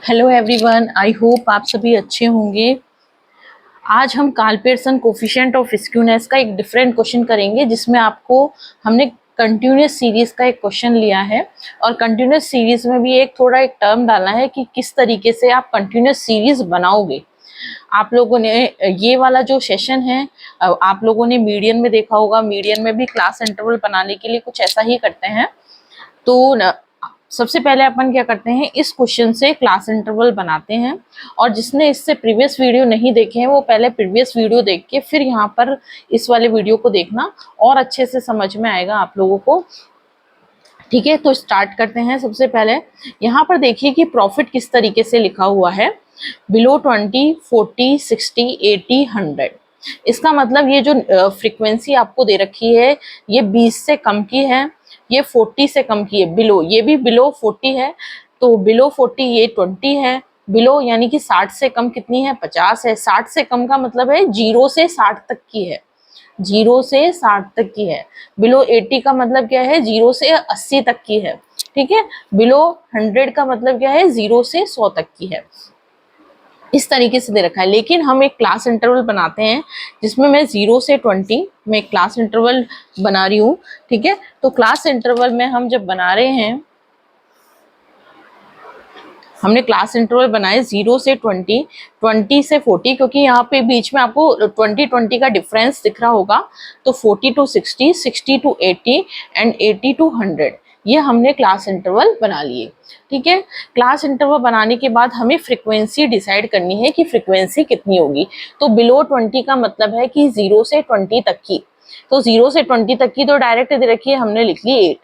Hello everyone, I hope आप सभी अच्छे होंगे। आज हम Karl Pearson coefficient of skewness का एक डिफरेंट क्वेश्चन करेंगे, जिसमें आपको हमने कंटिन्यूस सीरीज का एक क्वेश्चन लिया है और कंटिन्यूस सीरीज में भी एक टर्म डालना है कि किस तरीके से आप कंटिन्यूस सीरीज बनाओगे। आप लोगों ने ये वाला जो सेशन है आप लोगों ने मीडियन में देखा होगा। मीडियन में भी क्लास इंटरवल बनाने के लिए कुछ ऐसा ही करते हैं। तो सबसे पहले अपन क्या करते हैं, इस क्वेश्चन से क्लास इंटरवल बनाते हैं और जिसने इससे प्रीवियस वीडियो नहीं देखे हैं वो पहले प्रीवियस वीडियो देख के फिर यहाँ पर इस वाले वीडियो को देखना और अच्छे से समझ में आएगा आप लोगों को। ठीक है, तो स्टार्ट करते हैं। सबसे पहले यहाँ पर देखिए कि प्रॉफिट किस तरीके से लिखा हुआ है, बिलो 20, 40, 60, 80, 100। इसका मतलब ये जो फ्रीक्वेंसी आपको दे रखी है ये 20 से कम की है, ये 40 से कम की है। बिलो, ये भी बिलो 40 है, तो बिलो 40 ये 20 है। बिलो यानी कि 60 से कम कितनी है, 50 है। 60 से कम का मतलब है 0 से 60 तक की है, 0 से 60 तक की है। बिलो 80 का मतलब क्या है, 0 से 80 तक की है। ठीक है, बिलो 100 का मतलब क्या है, 0 से 100 तक की है। इस तरीके से दे रखा है। लेकिन हम एक क्लास इंटरवल बनाते हैं जिसमें मैं 0 से 20 में एक क्लास इंटरवल बना रही हूँ। ठीक है, तो क्लास इंटरवल में हम जब बना रहे हैं, हमने क्लास इंटरवल बनाए 0 से 20, 20 से 40, क्योंकि यहाँ पे बीच में आपको 20 का डिफरेंस दिख रहा होगा। तो 40 टू 60, 60 टू 80 एंड 80 टू 100, ये हमने क्लास इंटरवल बना लिए। ठीक है, क्लास इंटरवल बनाने के बाद हमें फ्रीक्वेंसी डिसाइड करनी है कि फ्रीक्वेंसी कितनी होगी। तो बिलो 20 का मतलब है कि 0 से 20 तक की, तो 0 से 20 तक की तो डायरेक्ट दे रखी है, हमने लिख ली 8।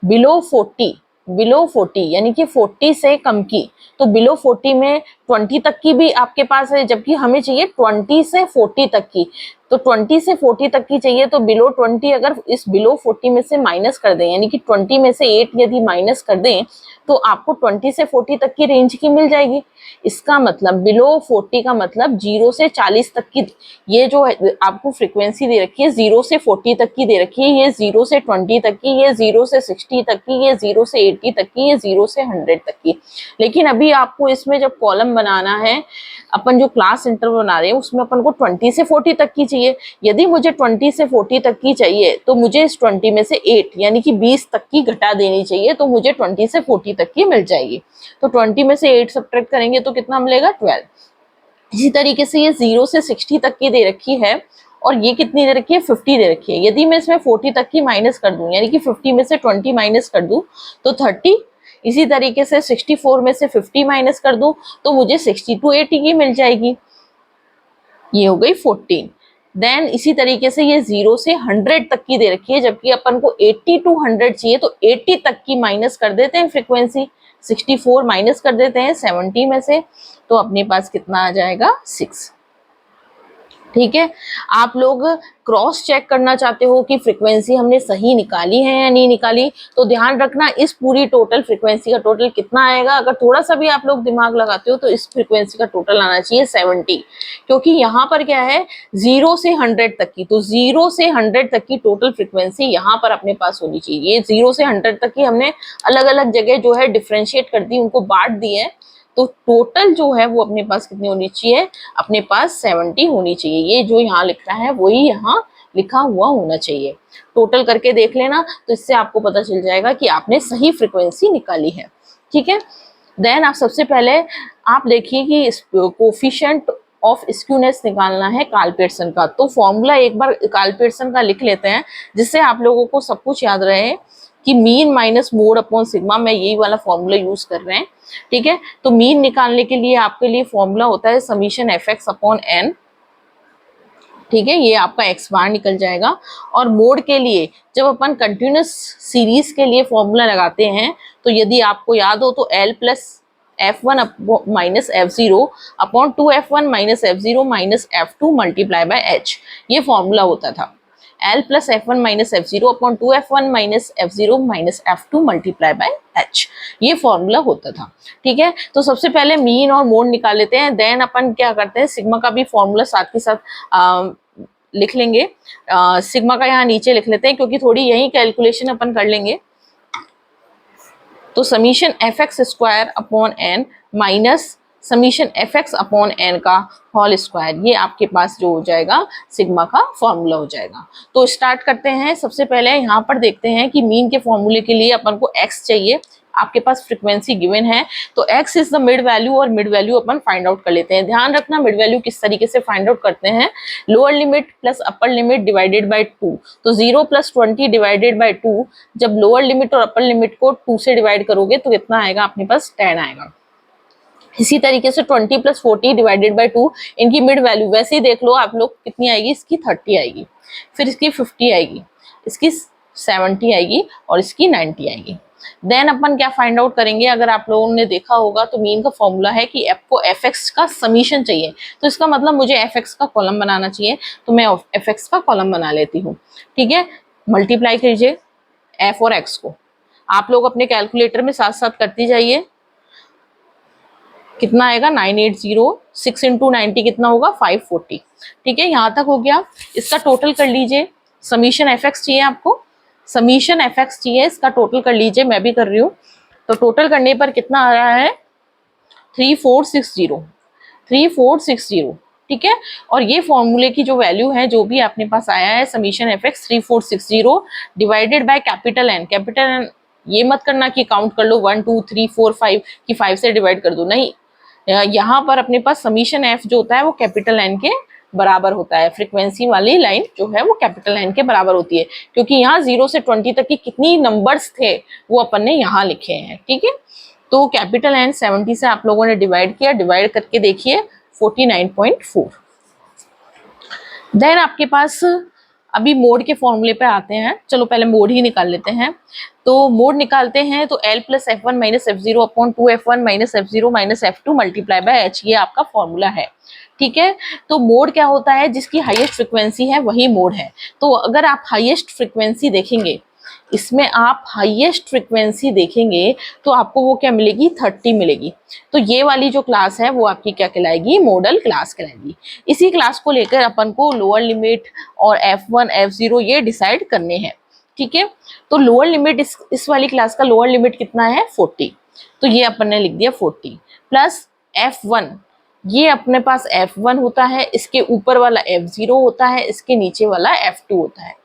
बिलो 40, बिलो 40 यानी कि 40 से कम की, तो बिलो 40 में 20 तक की भी आपके पास है, जबकि हमें चाहिए 20 से 40 तक की। तो 20 से 40 तक की चाहिए, तो बिलो 20 अगर इस बिलो 40 में से माइनस कर दें, यानी कि 20 में से 8 यदि माइनस कर दें तो आपको 20 से 40 तक की रेंज की मिल जाएगी। इसका मतलब बिलो 40 का मतलब 0 से 40 तक की, ये जो आपको फ्रीक्वेंसी दे रखी है 0 से 40 तक की दे रखी है, ये 0 से 20 तक की, ये 0 से 60 तक की, ये 0 से 80 तक की, ये 0 से 100 तक की। लेकिन अभी आपको इसमें जब कॉलम बनाना है, अपन जो क्लास इंटरवल बना रहे हैं उसमें अपन को 20 से 40 तक की चाहिए। यदि मुझे 20 से 40 तक की चाहिए तो मुझे इस 20 में से 8 यानी कि 20 तक की घटा देनी चाहिए, तो मुझे 20 से 40 तक की मिल जाएगी। तो 20 में से 8 सब्ट्रैक्ट करेंगे तो कितना मिलेगा, 12। इसी तरीके से ये 0 से 60 तक की दे रखी है और ये कितनी दे रखी है, 50 दे रखी है। यदि मैं इसमें 40 तक की माइनस कर दूं, यानी कि 50 में से 20 माइनस कर दूं तो 30। इसी तरीके से 64 में से 50 माइनस कर दूं तो मुझे 60 टू 80 की मिल जाएगी, ये हो गई 14। देन इसी तरीके से ये 0 से 100 तक की दे रखी है, जबकि अपन को 80 टू 100 चाहिए, तो 80 तक की माइनस कर देते हैं फ्रीक्वेंसी, 64 माइनस कर देते हैं 70 में से, तो अपने पास कितना आ जाएगा, 6। ठीक है, आप लोग क्रॉस चेक करना चाहते हो कि फ्रीक्वेंसी हमने सही निकाली है या नहीं निकाली, तो ध्यान रखना इस पूरी टोटल फ्रीक्वेंसी का टोटल कितना आएगा। अगर थोड़ा सा भी आप लोग दिमाग लगाते हो तो इस फ्रीक्वेंसी का टोटल आना चाहिए 70, क्योंकि यहाँ पर क्या है 0 से 100 तक की, तो 0 से 100 तक की टोटल फ्रीक्वेंसी यहाँ पर अपने पास होनी चाहिए। ये 0 से 100 तक की हमने अलग अलग जगह जो है डिफ्रेंशिएट कर दी, उनको बांट दी है, तो टोटल जो है वो अपने पास कितनी होनी चाहिए, अपने पास 70 होनी चाहिए। ये जो यहाँ लिख रहा है वही यहाँ लिखा हुआ होना चाहिए। टोटल करके देख लेना, तो इससे आपको पता चल जाएगा कि आपने सही फ्रीक्वेंसी निकाली है। ठीक है, देन आप सबसे पहले आप देखिए कि कोफिशिएंट ऑफ स्क्यूनेस निकालना है कार्ल पियर्सन का। तो फॉर्मूला एक बार कार्ल पियर्सन का लिख लेते हैं, जिससे आप लोगों को सब कुछ याद रहे कि mean minus mode upon sigma, मैं यही वाला फॉर्मूला यूज कर रहे हैं। ठीक है, तो मीन निकालने के लिए आपके लिए फॉर्मूला होता है summation F X upon N. ठीक है, ये आपका एक्स बार निकल जाएगा। और मोड के लिए जब अपन कंटिन्यूस सीरीज के लिए फॉर्मूला लगाते हैं, तो यदि आपको याद हो तो L plus F1 minus F0 upon 2F1 minus F0 minus F2 multiply by H, ये फॉर्मूला होता था। L plus F1 minus F0 upon 2F1 minus F0 minus F2 multiply by H, ये फॉर्मूला होता था। ठीक है, तो सबसे पहले मीन और मोड निकाल लेते हैं, देन अपन क्या करते हैं सिग्मा का भी फॉर्मूला साथ के साथ लिख लेंगे। सिग्मा का यहाँ नीचे लिख लेते हैं, क्योंकि थोड़ी यही कैलकुलेशन अपन कर लेंगे। तो summation F X square upon N minus summation F X upon N का होल स्क्वायर, ये आपके पास जो हो जाएगा सिग्मा का फॉर्मूला हो जाएगा। तो स्टार्ट करते हैं। सबसे पहले यहाँ पर देखते हैं कि मीन के फॉर्मूले के लिए अपन को एक्स चाहिए, आपके पास फ्रीक्वेंसी गिवन है, तो x is the mid value और मिड वैल्यू अपन फाइंड आउट कर लेते हैं। ध्यान रखना मिड वैल्यू किस तरीके से फाइंड आउट करते हैं, lower limit plus upper limit divided by 2। तो 0 + 20 डिवाइडेड बाय 2, जब लोअर लिमिट और अपर लिमिट को 2 से डिवाइड करोगे तो कितना आएगा अपने पास 10 आएगा। इसी तरीके से 20 + 40 डिवाइडेड बाय 2, इनकी मिड वैल्यू वैसे ही देख लो आप लोग कितनी आएगी, इसकी 30 आएगी, फिर इसकी 50 आएगी, इसकी 70 आएगी और इसकी 90 आएगी। देन अपन क्या फाइंड आउट करेंगे, अगर आप लोगों ने देखा होगा तो मीन का फॉर्मूला है कि एफ को एफ एक्स का समीशन चाहिए, तो इसका मतलब मुझे एफ एक्स का कॉलम बनाना चाहिए, तो मैं एफ एक्स का कॉलम बना लेती हूँ। ठीक है, मल्टीप्लाई कीजिए एफ और एक्स को, आप लोग अपने कैलकुलेटर में साथ साथ करती जाइए। कितना आएगा 980, 6 × 90 कितना होगा 540। ठीक है, यहाँ तक हो गया। इसका टोटल कर लीजिए, समीशन एफ एक्स चाहिए आपको, समीशन एफ एक्स चाहिए, इसका टोटल कर लीजिए, मैं भी कर रही हूँ। तो टोटल करने पर कितना आ रहा है 3460, 3460। ठीक है, और ये फॉर्मूले की जो वैल्यू है, जो भी अपने पास आया है summation F X 3460 divided by capital N. Capital N ये मत करना कि काउंट कर लो 1 2 3 4 5 कि 5 से डिवाइड कर दो, नहीं, यहाँ पर अपने पास समीशन एफ जो होता है वो कैपिटल एन के बराबर होता है। फ्रीक्वेंसी वाली लाइन जो है वो कैपिटल एन के बराबर होती है, क्योंकि यहाँ 0 से 20 तक की कितनी नंबर्स थे वो अपन ने यहाँ लिखे हैं। ठीक है, तो कैपिटल एन 70 से आप लोगों ने डिवाइड किया, डिवाइड करके देखिए 49.4। देन आपके पास अभी मोड के फॉर्मूले पे आते हैं, चलो पहले मोड ही निकाल लेते हैं। तो मोड निकालते हैं तो L + F1 - F0 upon 2F1 - F0 - F2 multiply by H, ये आपका फॉर्मूला है। ठीक है, तो मोड क्या होता है, जिसकी हाईएस्ट फ्रीक्वेंसी है वही मोड है। तो अगर आप हाईएस्ट फ्रीक्वेंसी देखेंगे, इसमें आप हाईएस्ट फ्रीक्वेंसी देखेंगे तो आपको वो क्या मिलेगी 30 मिलेगी। तो ये वाली जो क्लास है वो आपकी क्या कहलाएगी, मॉडल क्लास कहलाएगी। इसी क्लास को लेकर अपन को लोअर लिमिट और F1 F0 ये डिसाइड करने हैं। ठीक है, तो लोअर लिमिट इस वाली क्लास का लोअर लिमिट कितना है 40, तो ये अपन ने लिख दिया 40 प्लस F1, ये अपने पास F1 होता है, इसके ऊपर वाला F0 होता है, इसके नीचे वाला F2 होता है।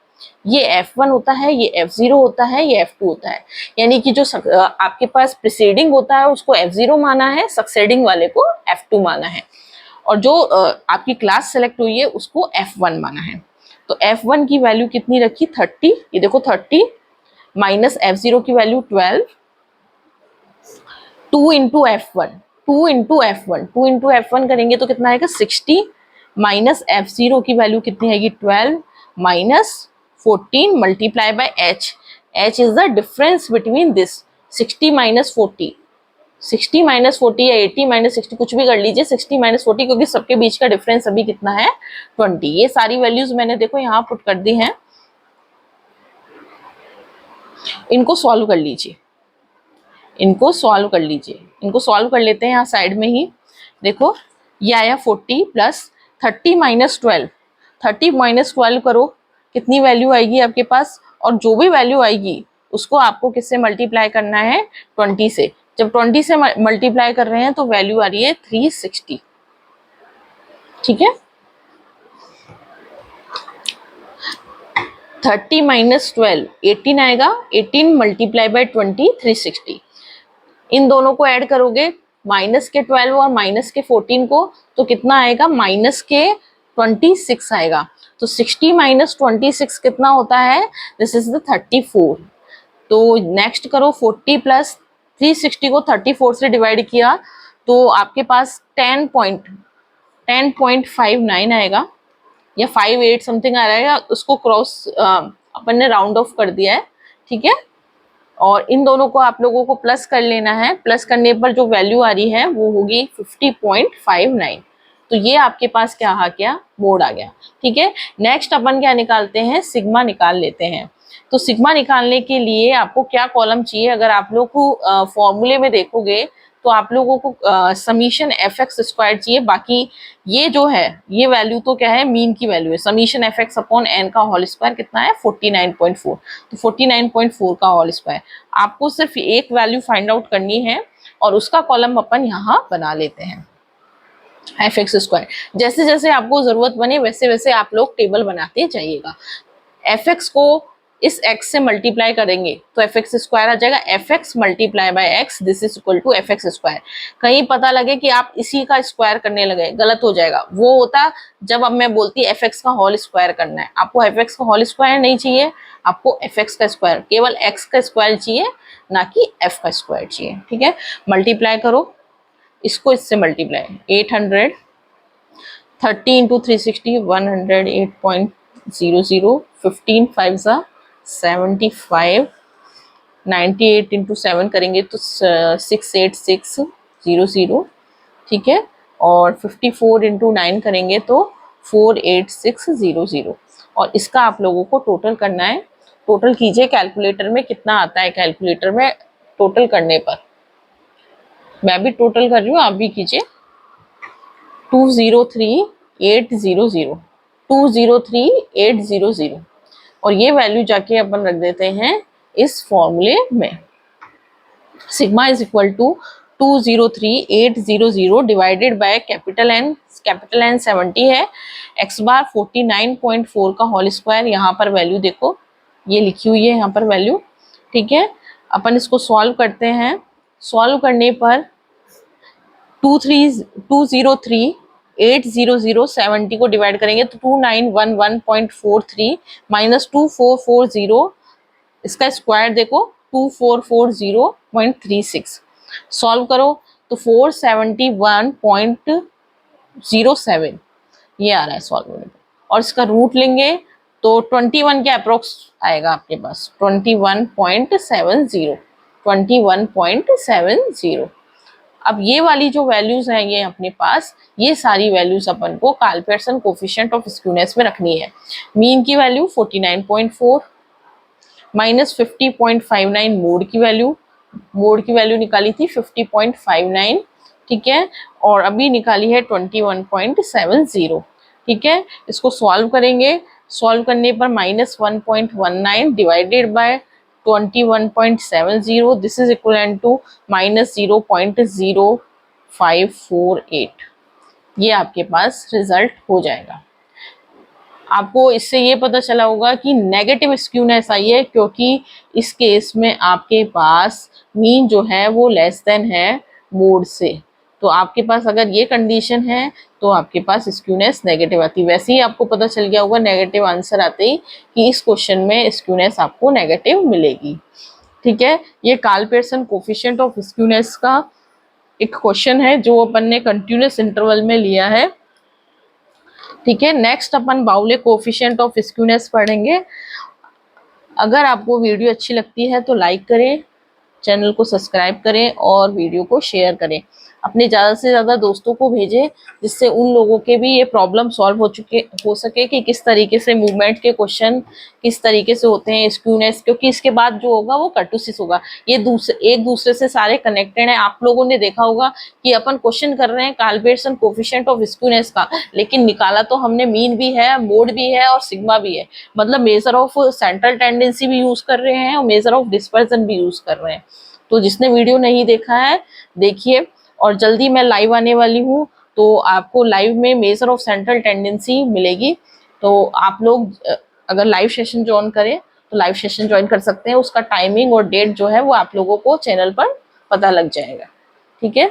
ये F1 होता है, ये F0 होता है, ये F2 होता है। यानी कि जो आपके पास प्रीसीडिंग होता है उसको F0 माना है, सक्सेडिंग वाले को F2 माना है, और जो आपकी क्लास सेलेक्ट हुई है उसको F1 माना है। तो F1 की वैल्यू कितनी रखी 30, ये देखो 30 माइनस F0 की वैल्यू 12, 2 × F1, 2 × F1, 2 × F1 करेंगे तो कितना आएगा 60 माइनस F0 की वैल्यू कितनी आएगी 12 minus 14 multiply by H। H is the difference between this 60 minus 40, 60 minus 40 या 80 माइनस 60 कुछ भी कर लीजिए, 60 माइनस 40, क्योंकि सबके बीच का डिफरेंस अभी कितना है 20। ये सारी वैल्यूज मैंने देखो यहाँ पुट कर दी हैं, इनको सॉल्व कर लीजिए, इनको सॉल्व कर लीजिए, इनको सॉल्व कर लेते हैं यहाँ साइड में ही। देखो ये आया 40 प्लस 30 माइनस 12, 30 माइनस 12 करो कितनी वैल्यू आएगी आपके पास, और जो भी वैल्यू आएगी उसको आपको किससे मल्टीप्लाई करना है 20 से। जब 20 से मल्टीप्लाई कर रहे हैं तो वैल्यू आ रही है 360। ठीक है, 30 माइनस 12 18 आएगा, 18 मल्टीप्लाई बाय 20 360। इन दोनों को ऐड करोगे माइनस के 12 और माइनस के 14 को, तो कितना आएगा माइनस के 26 आएगा। तो 60 माइनस 26 कितना होता है, दिस इज द 34। तो नेक्स्ट करो 40 प्लस 360 को 34 से डिवाइड किया तो आपके पास 10.59 आएगा या 58 समथिंग आ रहा है, उसको क्रॉस अपन ने राउंड ऑफ कर दिया है। ठीक है, और इन दोनों को आप लोगों को प्लस कर लेना है, प्लस करने पर जो वैल्यू आ रही है वो होगी 50.59। तो ये आपके पास क्या आ गया, मोड आ गया। ठीक है, नेक्स्ट अपन क्या निकालते हैं, सिग्मा निकाल लेते हैं। तो सिग्मा निकालने के लिए आपको क्या कॉलम चाहिए, अगर आप लोग को फॉर्मूले में देखोगे तो आप लोगों को समीशन एफ एक्स स्क्वायर चाहिए। बाकी ये जो है ये वैल्यू तो क्या है, मीन की वैल्यू है। Summation F X upon N का होल स्क्वायर कितना है 49.4, तो 49.4 का होल स्क्वायर। आपको सिर्फ एक वैल्यू फाइंड आउट करनी है और उसका कॉलम अपन यहाँ बना लेते हैं एफ एक्स स्क्वायर। जैसे जैसे आपको जरूरत बने वैसे वैसे आप लोग टेबल बनाते जाइएगा। एफ एक्स को इस x से मल्टीप्लाई करेंगे तो एफ एक्स स्क्वायर आ जाएगा। F X multiply by X this is equal to F X square. कहीं पता लगे कि आप इसी का स्क्वायर करने लगे, गलत हो जाएगा। वो होता जब अब मैं बोलती एफ एक्स का होल स्क्वायर करना है। आपको एफ एक्स का होल स्क्वायर नहीं चाहिए, आपको एफ एक्स का स्क्वायर, केवल एक्स का स्क्वायर चाहिए, ना कि एफ का स्क्वायर चाहिए। ठीक है, मल्टीप्लाई करो, इसको इससे मल्टीप्लाई 800 30 इंटू 360 108.00 15 5 75 98 इंटू 7 करेंगे तो 68600। ठीक है, और 54 इंटू 9 करेंगे तो 48600। और इसका आप लोगों को टोटल करना है। टोटल कीजिए कैलकुलेटर में, कितना आता है कैलकुलेटर में टोटल करने पर। मैं भी टोटल कर रही हूँ, आप भी कीजिए। 203800 203800 और ये वैल्यू जाके अपन रख देते हैं इस फॉर्मूले में। Sigma is equal to 203800 divided by capital N 70 है, एक्स बार 49.4 का होल स्क्वायर। यहाँ पर वैल्यू देखो ये लिखी हुई है यहाँ पर वैल्यू। ठीक है, अपन इसको सॉल्व करते हैं। सॉल्व करने पर 203800 को डिवाइड करेंगे तो 2911.43 माइनस 2440, इसका स्क्वायर देखो 2440.36। सॉल्व करो तो 471.07 ये आ रहा है सॉल्व होने पर। और इसका रूट लेंगे तो 21 के अप्रोक्स आएगा आपके पास 21.70। अब ये वाली जो वैल्यूज हैं ये अपने पास, ये सारी वैल्यूज अपन को Karl Pearson coefficient of skewness में रखनी है। मीन की वैल्यू 49.4 माइनस 50.59 मोड की वैल्यू निकाली थी 50.59। ठीक है, और अभी निकाली है 21.70। ठीक है, इसको सॉल्व करेंगे। सॉल्व करने पर -1.19 divided by 21.70 this is equal to -0.0548। ये आपके पास रिजल्ट हो जाएगा। आपको इससे ये पता चला होगा कि नेगेटिव स्क्यूनेस आई है, क्योंकि इस केस में आपके पास मीन जो है वो लेस देन है मोड से। तो आपके पास अगर ये कंडीशन है तो आपके पास स्क्यूनेस नेगेटिव आती है। वैसे ही आपको पता चल गया होगा नेगेटिव आंसर आते ही कि इस क्वेश्चन में स्क्यूनेस आपको नेगेटिव मिलेगी। ठीक है, ये Karl Pearson coefficient of skewness का एक क्वेश्चन है जो अपन ने कंटिन्यूअस इंटरवल में लिया है। ठीक है, नेक्स्ट अपन बाउले कोफिशिएंट ऑफ स्क्यूनेस पढ़ेंगे। अगर आपको वीडियो अच्छी लगती है तो लाइक करें, चैनल को सब्सक्राइब करें और वीडियो को शेयर करें। अपने ज़्यादा से ज़्यादा दोस्तों को भेजें जिससे उन लोगों के भी ये प्रॉब्लम सॉल्व हो सके कि किस तरीके से मूवमेंट के क्वेश्चन किस तरीके से होते हैं स्क्यूनेस। क्योंकि इसके बाद जो होगा वो कर्टोसिस होगा। ये एक दूसरे से सारे कनेक्टेड हैं। आप लोगों ने देखा होगा कि अपन क्वेश्चन कर रहे हैं Karl Pearson coefficient of skewness का, लेकिन निकाला तो हमने मीन भी है, मोड भी है और सिग्मा भी है। मतलब मेजर ऑफ सेंट्रल टेंडेंसी भी यूज कर रहे हैं और मेजर ऑफ डिस्पर्जन भी यूज कर रहे हैं। तो जिसने वीडियो नहीं देखा है देखिए, और जल्दी मैं लाइव आने वाली हूँ तो आपको लाइव में मेजर ऑफ सेंट्रल टेंडेंसी मिलेगी। तो आप लोग अगर लाइव सेशन ज्वाइन करें तो लाइव सेशन ज्वाइन कर सकते हैं। उसका टाइमिंग और डेट जो है वो आप लोगों को चैनल पर पता लग जाएगा। ठीक है।